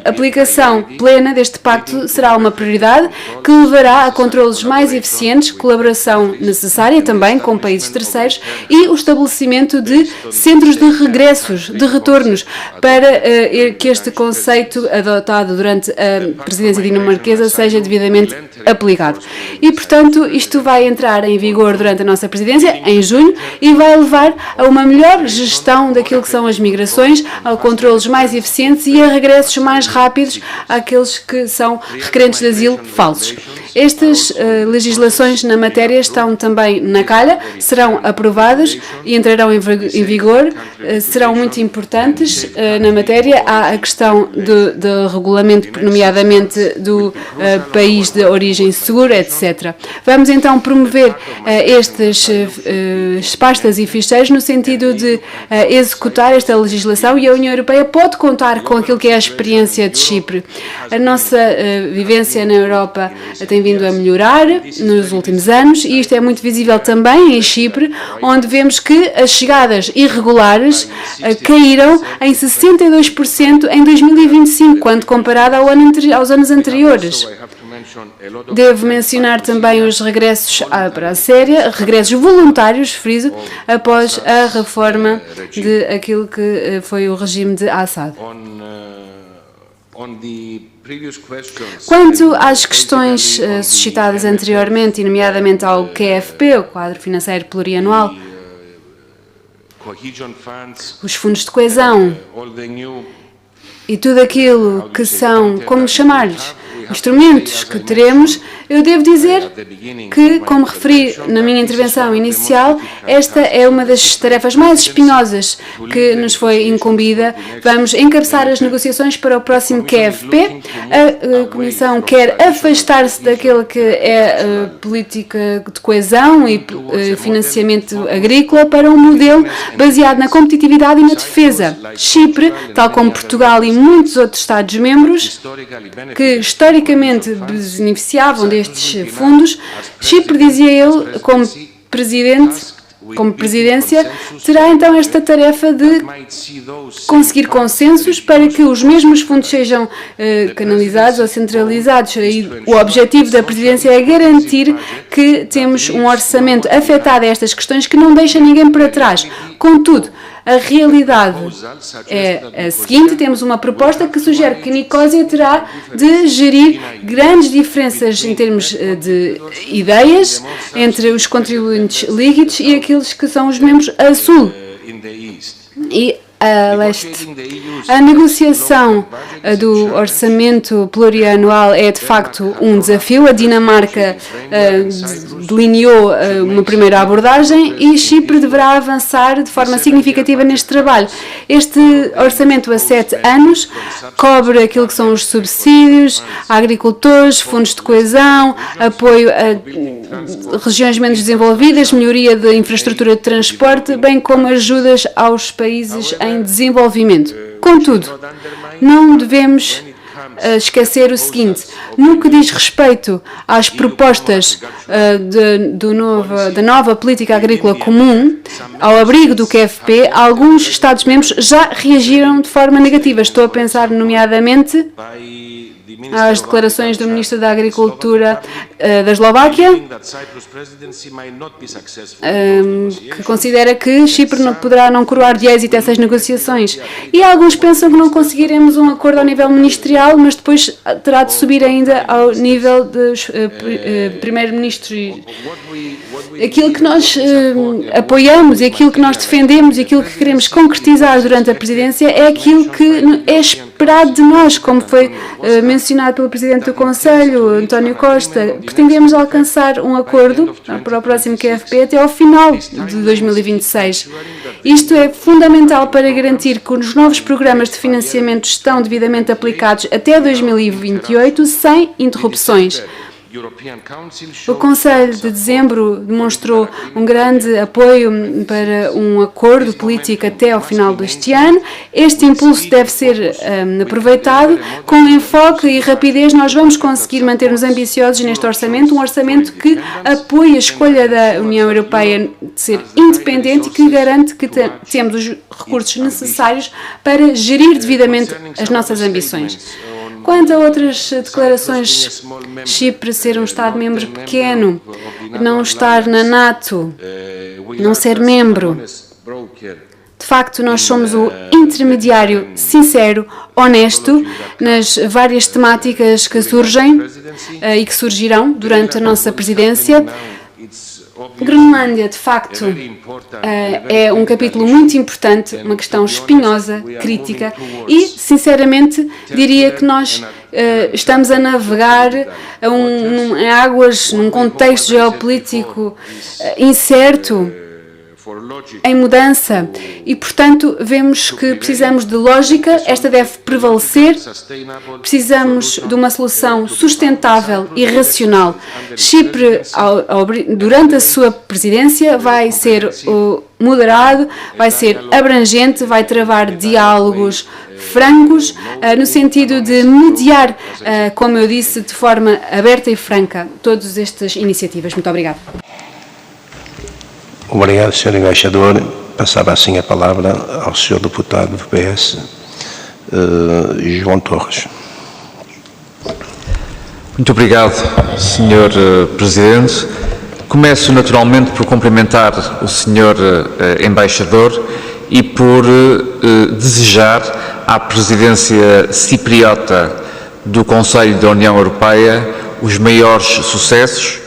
Speaker 3: A aplicação plena deste pacto será uma prioridade que levará a controlos mais eficientes, colaboração necessária também com países terceiros e o estabelecimento de centros de regressos, de retornos, para que este conceito adotado durante a presidência dinamarquesa seja devidamente aplicado. E, portanto, isto vai entrar em vigor durante a nossa presidência, em junho, e vai levar a uma melhor gestão daquilo que são as migrações, a controlos mais eficientes e a regressos mais rápidos àqueles que são requerentes de asilo falsos. Estas legislações na matéria estão também na calha, serão aprovadas e entrarão em vigor, serão muito importantes na matéria. Há a questão do regulamento, nomeadamente do país de origem seguro, etc. Vamos então promover estas pastas e ficheiros no sentido de executar esta legislação, e a União Europeia pode contar com aquilo que é a experiência de Chipre. A nossa vivência na Europa tem vindo a melhorar nos últimos anos e isto é muito visível também em Chipre, onde vemos que as chegadas irregulares caíram em 62% em 2025, quando comparado aos anos anteriores. Devo mencionar também os regressos para a Síria, regressos voluntários, friso, após a reforma de aquilo que foi o regime de Assad. Quanto às questões suscitadas anteriormente, e nomeadamente ao QFP, o Quadro Financeiro Plurianual, os fundos de coesão e tudo aquilo que são, como chamar-lhes, instrumentos que teremos, eu devo dizer que, como referi na minha intervenção inicial, esta é uma das tarefas mais espinhosas que nos foi incumbida. Vamos encabeçar as negociações para o próximo QFP. A Comissão quer afastar-se daquilo que é a política de coesão e financiamento agrícola para um modelo baseado na competitividade e na defesa. Chipre, tal como Portugal e muitos outros Estados-membros, que historicamente beneficiavam destes fundos, Chipre, dizia ele, como presidência, terá então esta tarefa de conseguir consensos para que os mesmos fundos sejam canalizados ou centralizados. E o objetivo da presidência é garantir que temos um orçamento afetado a estas questões que não deixa ninguém para trás. Contudo, a realidade é a seguinte: temos uma proposta que sugere que Nicosia terá de gerir grandes diferenças em termos de ideias entre os contribuintes líquidos e aqueles que são os membros a sul e a leste. A negociação do orçamento plurianual é, de facto, um desafio. A Dinamarca delineou uma primeira abordagem e Chipre deverá avançar de forma significativa neste trabalho. Este orçamento a 7 anos cobre aquilo que são os subsídios a agricultores, fundos de coesão, apoio a regiões menos desenvolvidas, melhoria da infraestrutura de transporte, bem como ajudas aos países em desenvolvimento. Contudo, não devemos esquecer o seguinte: no que diz respeito às propostas da nova política agrícola comum, ao abrigo do QFP, alguns Estados-membros já reagiram de forma negativa. Estou a pensar, nomeadamente, às declarações do Ministro da Agricultura da Eslováquia, que considera que Chipre poderá não coroar de êxito essas negociações. E alguns pensam que não conseguiremos um acordo ao nível ministerial, mas depois terá de subir ainda ao nível dos primeiro-ministros. Aquilo que nós apoiamos e aquilo que nós defendemos e aquilo que queremos concretizar durante a presidência é aquilo que é esperado de nós, como foi mencionado pelo Presidente do Conselho, António Costa. Pretendemos alcançar um acordo para o próximo QFP até ao final de 2026. Isto é fundamental para garantir que os novos programas de financiamento estão devidamente aplicados até 2028, sem interrupções. O Conselho de Dezembro demonstrou um grande apoio para um acordo político até ao final deste ano. Este impulso deve ser aproveitado. Com enfoque e rapidez, nós vamos conseguir manter-nos ambiciosos neste orçamento, um orçamento que apoia a escolha da União Europeia de ser independente e que garante que temos os recursos necessários para gerir devidamente as nossas ambições. Quanto a outras declarações, Chipre ser um Estado-membro pequeno, não estar na NATO, não ser membro, de facto nós somos o intermediário sincero, honesto, nas várias temáticas que surgem e que surgirão durante a nossa presidência. Groenlândia, de facto, é um capítulo muito importante, uma questão espinhosa, crítica, e, sinceramente, diria que nós estamos a navegar em águas, num contexto geopolítico incerto, em mudança, e, portanto, vemos que precisamos de lógica, esta deve prevalecer, precisamos de uma solução sustentável e racional. Chipre, durante a sua presidência, vai ser moderado, vai ser abrangente, vai travar diálogos francos, no sentido de mediar, como eu disse, de forma aberta e franca, todas estas iniciativas. Muito obrigada.
Speaker 1: Obrigado, Sr. Embaixador. Passava assim a palavra ao Sr. Deputado do PS, João Torres.
Speaker 7: Muito obrigado, Sr. Presidente. Começo naturalmente por cumprimentar o Sr. Embaixador e por desejar à Presidência cipriota do Conselho da União Europeia os maiores sucessos,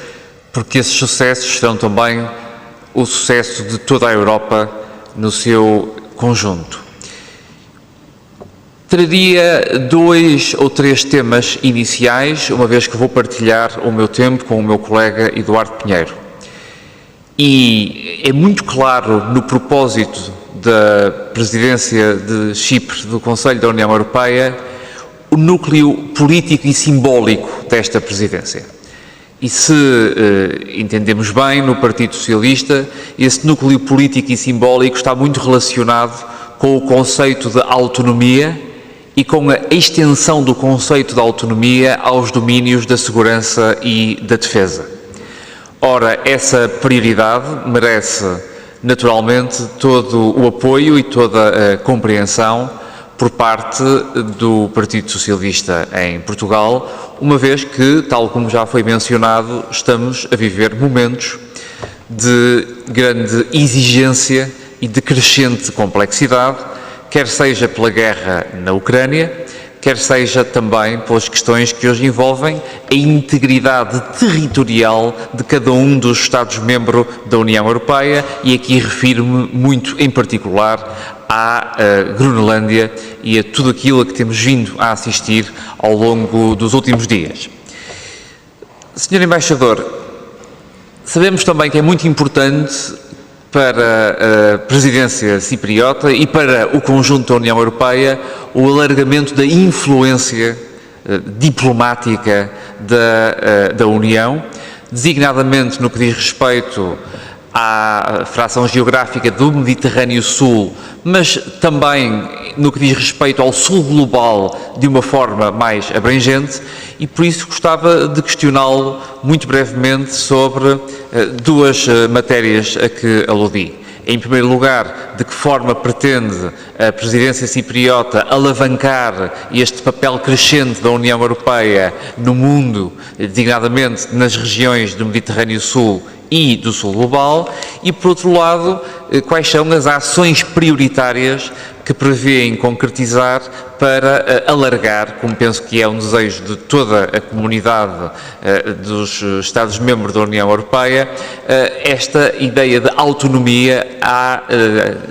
Speaker 7: porque esses sucessos serão também o sucesso de toda a Europa no seu conjunto. Traria 2 ou 3 temas iniciais, uma vez que vou partilhar o meu tempo com o meu colega Eduardo Pinheiro. E é muito claro no propósito da presidência de Chipre do Conselho da União Europeia o núcleo político e simbólico desta presidência. E se entendemos bem, no Partido Socialista, esse núcleo político e simbólico está muito relacionado com o conceito de autonomia e com a extensão do conceito de autonomia aos domínios da segurança e da defesa. Ora, essa prioridade merece, naturalmente, todo o apoio e toda a compreensão por parte do Partido Socialista em Portugal, uma vez que, tal como já foi mencionado, estamos a viver momentos de grande exigência e de crescente complexidade, quer seja pela guerra na Ucrânia, quer seja também pelas questões que hoje envolvem a integridade territorial de cada um dos Estados-membros da União Europeia, e aqui refiro-me muito em particular à Groenlândia e a tudo aquilo a que temos vindo a assistir ao longo dos últimos dias. Senhor Embaixador, sabemos também que é muito importante para a presidência cipriota e para o conjunto da União Europeia o alargamento da influência diplomática da União, designadamente no que diz respeito à fração geográfica do Mediterrâneo Sul, mas também no que diz respeito ao Sul global de uma forma mais abrangente, e por isso gostava de questioná-lo muito brevemente sobre duas matérias a que aludi. Em primeiro lugar, de que forma pretende a presidência cipriota alavancar este papel crescente da União Europeia no mundo, designadamente nas regiões do Mediterrâneo Sul e do Sul global, e por outro lado, quais são as ações prioritárias que prevêem concretizar para alargar, como penso que é um desejo de toda a comunidade dos Estados-membros da União Europeia, esta ideia de autonomia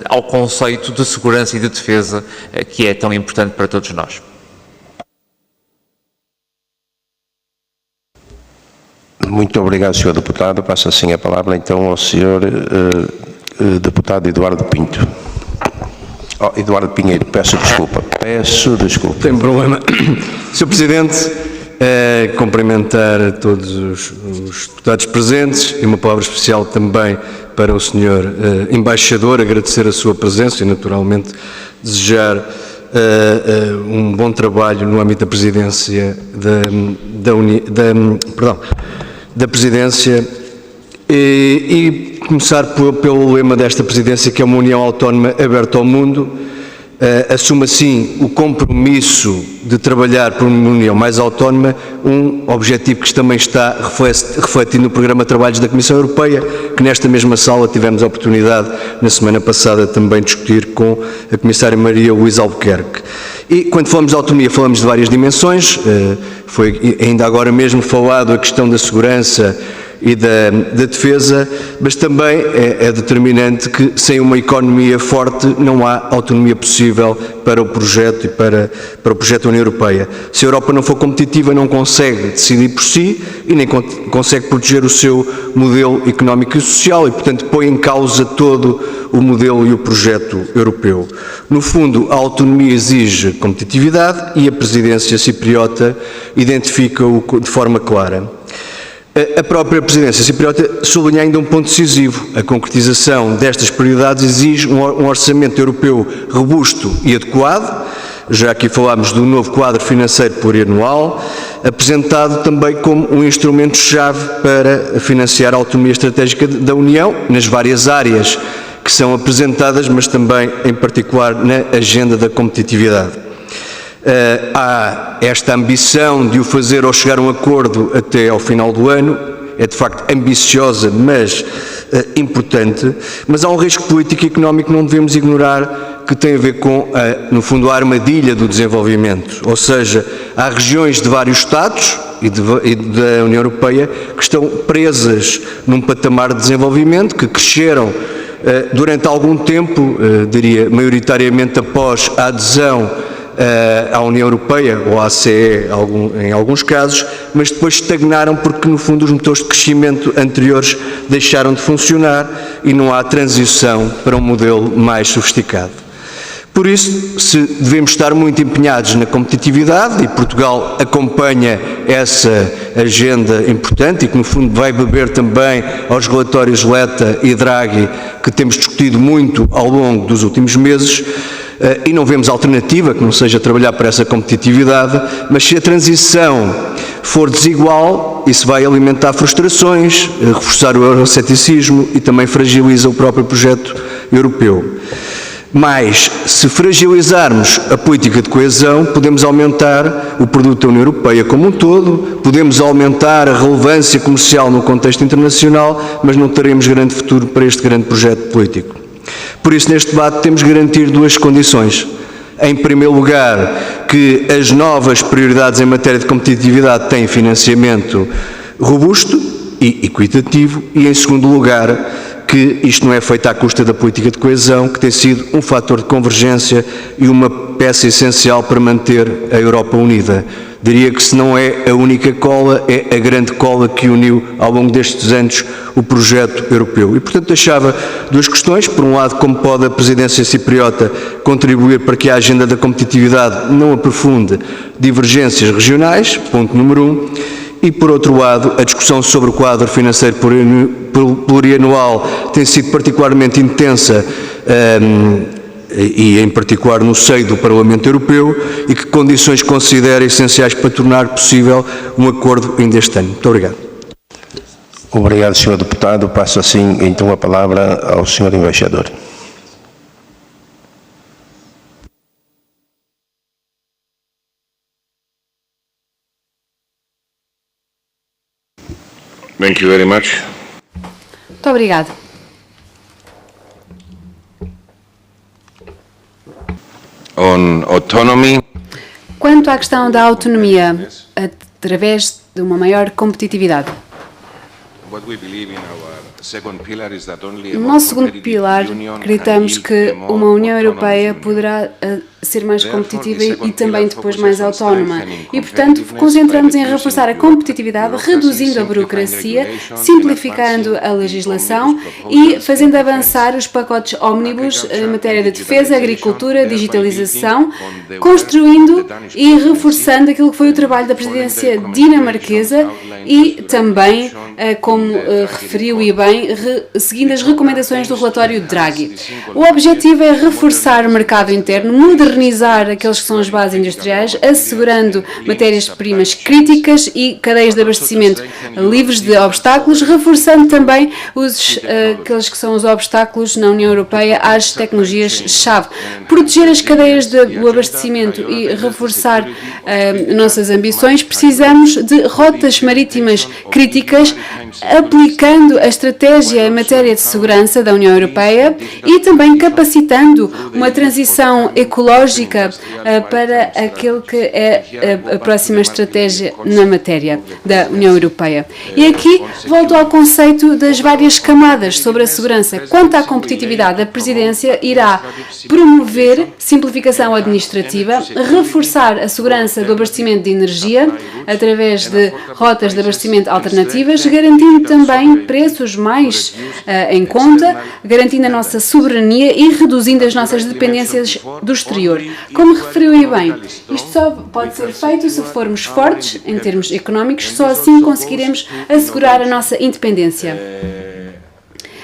Speaker 7: ao conceito de segurança e de defesa que é tão importante para todos nós.
Speaker 1: Muito obrigado, Sr. Deputado. Passo assim a palavra então ao Sr. Deputado Eduardo Pinto. Eduardo Pinheiro, peço desculpa.
Speaker 8: Tem problema. Sr. Presidente, cumprimentar a todos os deputados presentes e uma palavra especial também para o Sr. Embaixador, agradecer a sua presença e naturalmente desejar um bom trabalho no âmbito da presidência da presidência e começar pelo lema desta presidência, que é uma União Autónoma aberta ao mundo. Assume assim o compromisso de trabalhar por uma União mais autónoma, um objetivo que também está refletido no programa de trabalhos da Comissão Europeia, que nesta mesma sala tivemos a oportunidade, na semana passada, também de discutir com a Comissária Maria Luísa Albuquerque. E quando falamos de autonomia, falamos de várias dimensões, foi ainda agora mesmo falado a questão da segurança e da defesa, mas também é determinante que sem uma economia forte não há autonomia possível para o projeto e para o projeto da União Europeia. Se a Europa não for competitiva, não consegue decidir por si e nem consegue proteger o seu modelo económico e social e, portanto, põe em causa todo o modelo e o projeto europeu. No fundo, a autonomia exige competitividade e a presidência cipriota identifica-o de forma clara. A própria presidência cipriota sublinha ainda um ponto decisivo. A concretização destas prioridades exige um orçamento europeu robusto e adequado. Já aqui falámos do novo quadro financeiro plurianual, apresentado também como um instrumento-chave para financiar a autonomia estratégica da União nas várias áreas que são apresentadas, mas também, em particular, na agenda da competitividade. Há esta ambição de o fazer ou chegar a um acordo até ao final do ano, é de facto ambiciosa, mas importante, mas há um risco político e económico que não devemos ignorar, que tem a ver com, no fundo, a armadilha do desenvolvimento, ou seja, há regiões de vários Estados e da União Europeia que estão presas num patamar de desenvolvimento, que cresceram durante algum tempo, diria, maioritariamente após a adesão à União Europeia ou à CE em alguns casos, mas depois estagnaram porque, no fundo, os motores de crescimento anteriores deixaram de funcionar e não há transição para um modelo mais sofisticado. Por isso, devemos estar muito empenhados na competitividade e Portugal acompanha essa agenda importante e que, no fundo, vai beber também aos relatórios Letta e Draghi que temos discutido muito ao longo dos últimos meses. E não vemos alternativa que não seja trabalhar para essa competitividade, mas se a transição for desigual, isso vai alimentar frustrações, reforçar o euroceticismo e também fragiliza o próprio projeto europeu. Mas, se fragilizarmos a política de coesão, podemos aumentar o produto da União Europeia como um todo, podemos aumentar a relevância comercial no contexto internacional, mas não teremos grande futuro para este grande projeto político. Por isso, neste debate, temos de garantir duas condições. Em primeiro lugar, que as novas prioridades em matéria de competitividade têm financiamento robusto e equitativo e, em segundo lugar, que isto não é feito à custa da política de coesão, que tem sido um fator de convergência e uma peça essencial para manter a Europa unida. Diria que se não é a única cola, é a grande cola que uniu ao longo destes anos o projeto europeu. E, portanto, deixava duas questões. Por um lado, como pode a presidência cipriota contribuir para que a agenda da competitividade não aprofunde divergências regionais, ponto número 1. E, por outro lado, a discussão sobre o quadro financeiro plurianual tem sido particularmente intensa e, em particular, no seio do Parlamento Europeu, e que condições considera essenciais para tornar possível um acordo ainda este ano. Muito obrigado.
Speaker 1: Obrigado, Sr. Deputado. Passo assim, então, a palavra ao Sr. Embaixador.
Speaker 2: Thank you very much.
Speaker 3: Muito obrigado.
Speaker 2: On autonomy,
Speaker 3: Quanto à questão da autonomia, através de uma maior competitividade.
Speaker 2: what we believe in our second pillar is that only
Speaker 3: No nosso segundo pilar, acreditamos que uma União Europeia poderá ser mais competitiva e também depois mais autónoma. E, portanto, concentramos em reforçar a competitividade, reduzindo a burocracia, simplificando a legislação e fazendo avançar os pacotes ómnibus em matéria de defesa, agricultura, digitalização, construindo e reforçando aquilo que foi o trabalho da presidência dinamarquesa e também, como referiu e bem, seguindo as recomendações do relatório Draghi. O objetivo é reforçar o mercado interno, modernizar aqueles que são as bases industriais, assegurando matérias-primas críticas e cadeias de abastecimento livres de obstáculos, reforçando também aqueles que são os obstáculos na União Europeia às tecnologias-chave. Proteger as cadeias do abastecimento e reforçar nossas ambições, precisamos de rotas marítimas críticas, aplicando a estratégia em matéria de segurança da União Europeia e também capacitando uma transição ecológica para aquilo que é a próxima estratégia na matéria da União Europeia. E aqui volto ao conceito das várias camadas sobre a segurança. Quanto à competitividade, a presidência irá promover simplificação administrativa, reforçar a segurança do abastecimento de energia através de rotas de abastecimento alternativas, garantindo também preços mais em conta, garantindo a nossa soberania e reduzindo as nossas dependências do exterior. Como referiu aí bem, isto só pode ser feito se formos fortes em termos económicos, só assim conseguiremos assegurar a nossa independência.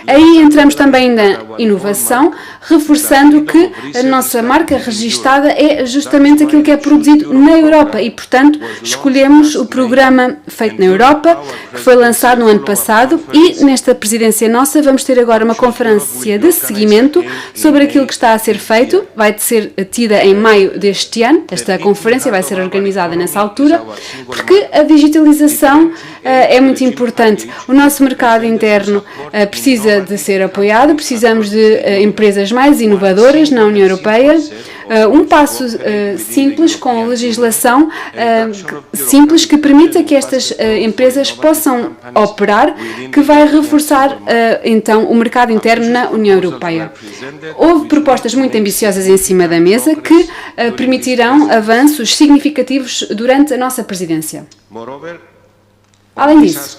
Speaker 3: Aí entramos também na inovação, reforçando que a nossa marca registada é justamente aquilo que é produzido na Europa e, portanto, escolhemos o programa Feito na Europa, que foi lançado no ano passado e, nesta presidência nossa, vamos ter agora uma conferência de seguimento sobre aquilo que está a ser feito. Vai ser tida em maio deste ano. Esta conferência vai ser organizada nessa altura, porque a digitalização é muito importante. O nosso mercado interno precisa de ser apoiado, precisamos de empresas mais inovadoras na União Europeia. Um passo simples com legislação simples que permita que estas empresas possam operar, que vai reforçar então o mercado interno na União Europeia. Houve propostas muito ambiciosas em cima da mesa que permitirão avanços significativos durante a nossa presidência. Além disso,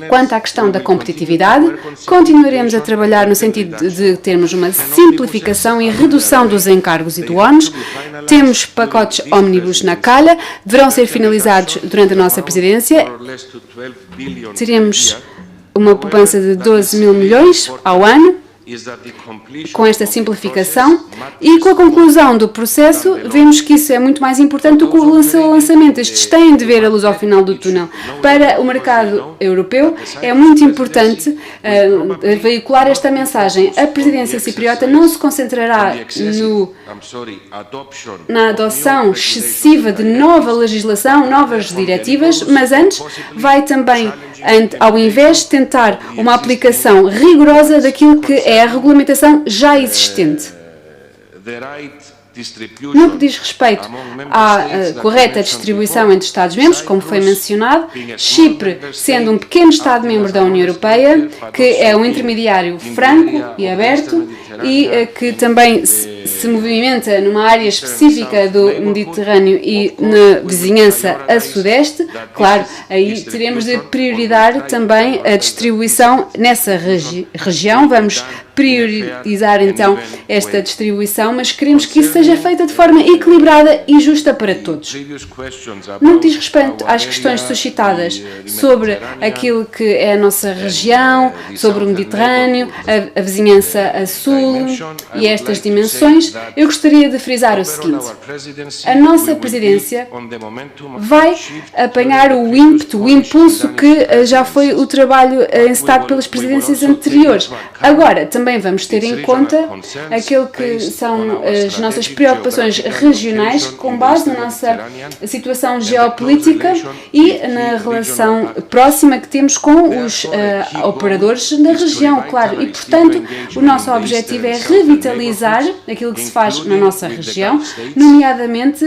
Speaker 3: quanto à questão da competitividade, continuaremos a trabalhar no sentido de termos uma simplificação e redução dos encargos e do ónus. Temos pacotes ómnibus na calha, deverão ser finalizados durante a nossa presidência. Teremos uma poupança de 12 mil milhões ao ano. Com esta simplificação e com a conclusão do processo, vemos que isso é muito mais importante do que o lançamento. Estes têm de ver a luz ao final do túnel. Para o mercado europeu, é muito importante veicular esta mensagem. A presidência cipriota não se concentrará na adoção excessiva de nova legislação, novas diretivas, mas antes vai também, ao invés, tentar uma aplicação rigorosa daquilo que é a regulamentação já existente. No que diz respeito à correta distribuição entre Estados-membros, como foi mencionado, Chipre, sendo um pequeno Estado-membro da União Europeia, que é um intermediário franco e aberto e que também se movimenta numa área específica do Mediterrâneo e na vizinhança a sudeste, claro, aí teremos de priorizar também a distribuição nessa região. Vamos priorizar então esta distribuição, mas queremos que isso seja feita de forma equilibrada e justa para todos. No que diz respeito às questões suscitadas sobre aquilo que é a nossa região, sobre o Mediterrâneo, a vizinhança a sul e estas dimensões, eu gostaria de frisar o seguinte: a nossa presidência vai apanhar o ímpeto, o impulso que já foi o trabalho encetado pelas presidências anteriores. Agora, também vamos ter em conta aquilo que são as nossas preocupações regionais com base na nossa situação geopolítica e na relação próxima que temos com os operadores da região, claro. E, portanto, o nosso objetivo é revitalizar aquilo que se faz na nossa região, nomeadamente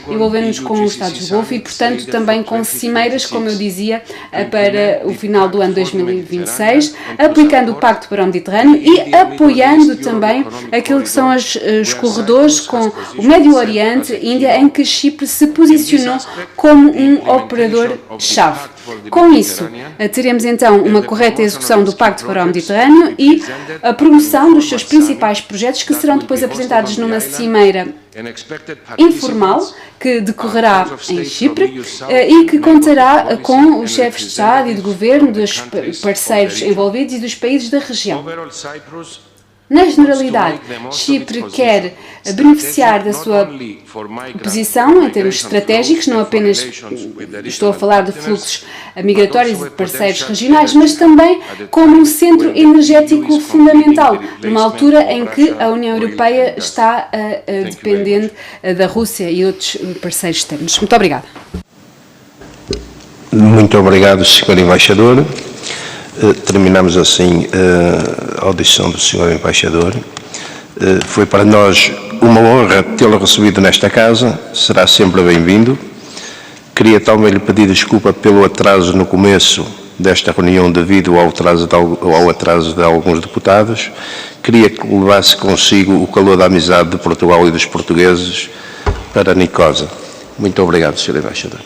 Speaker 3: envolvendo-nos com os Estados do Golfo e, portanto, também com cimeiras, como eu dizia, para o final do ano 2026, aplicando o Pacto para o Mediterrâneo e apoiando também aquilo que são os corredores com o Médio Oriente e Índia, em que Chipre se posicionou como um operador-chave. Com isso, teremos então uma correta execução do Pacto para o Mediterrâneo e a promoção dos seus principais projetos, que serão depois apresentados numa cimeira informal que decorrerá em Chipre e que contará com os chefes de Estado e de Governo, dos parceiros envolvidos e dos países da região. Na generalidade, Chipre quer beneficiar da sua posição em termos estratégicos, não apenas estou a falar de fluxos migratórios e de parceiros regionais, mas também como um centro energético fundamental, numa altura em que a União Europeia está dependente da Rússia e outros parceiros externos. Muito obrigada.
Speaker 1: Muito obrigado, Sr. Embaixador. Terminamos assim a audição do Sr. Embaixador. Foi para nós uma honra tê-lo recebido nesta casa, será sempre bem-vindo. Queria também lhe pedir desculpa pelo atraso no começo desta reunião devido ao atraso de alguns deputados. Queria que levasse consigo o calor da amizade de Portugal e dos portugueses para Nicosa. Muito obrigado, Sr. Embaixador.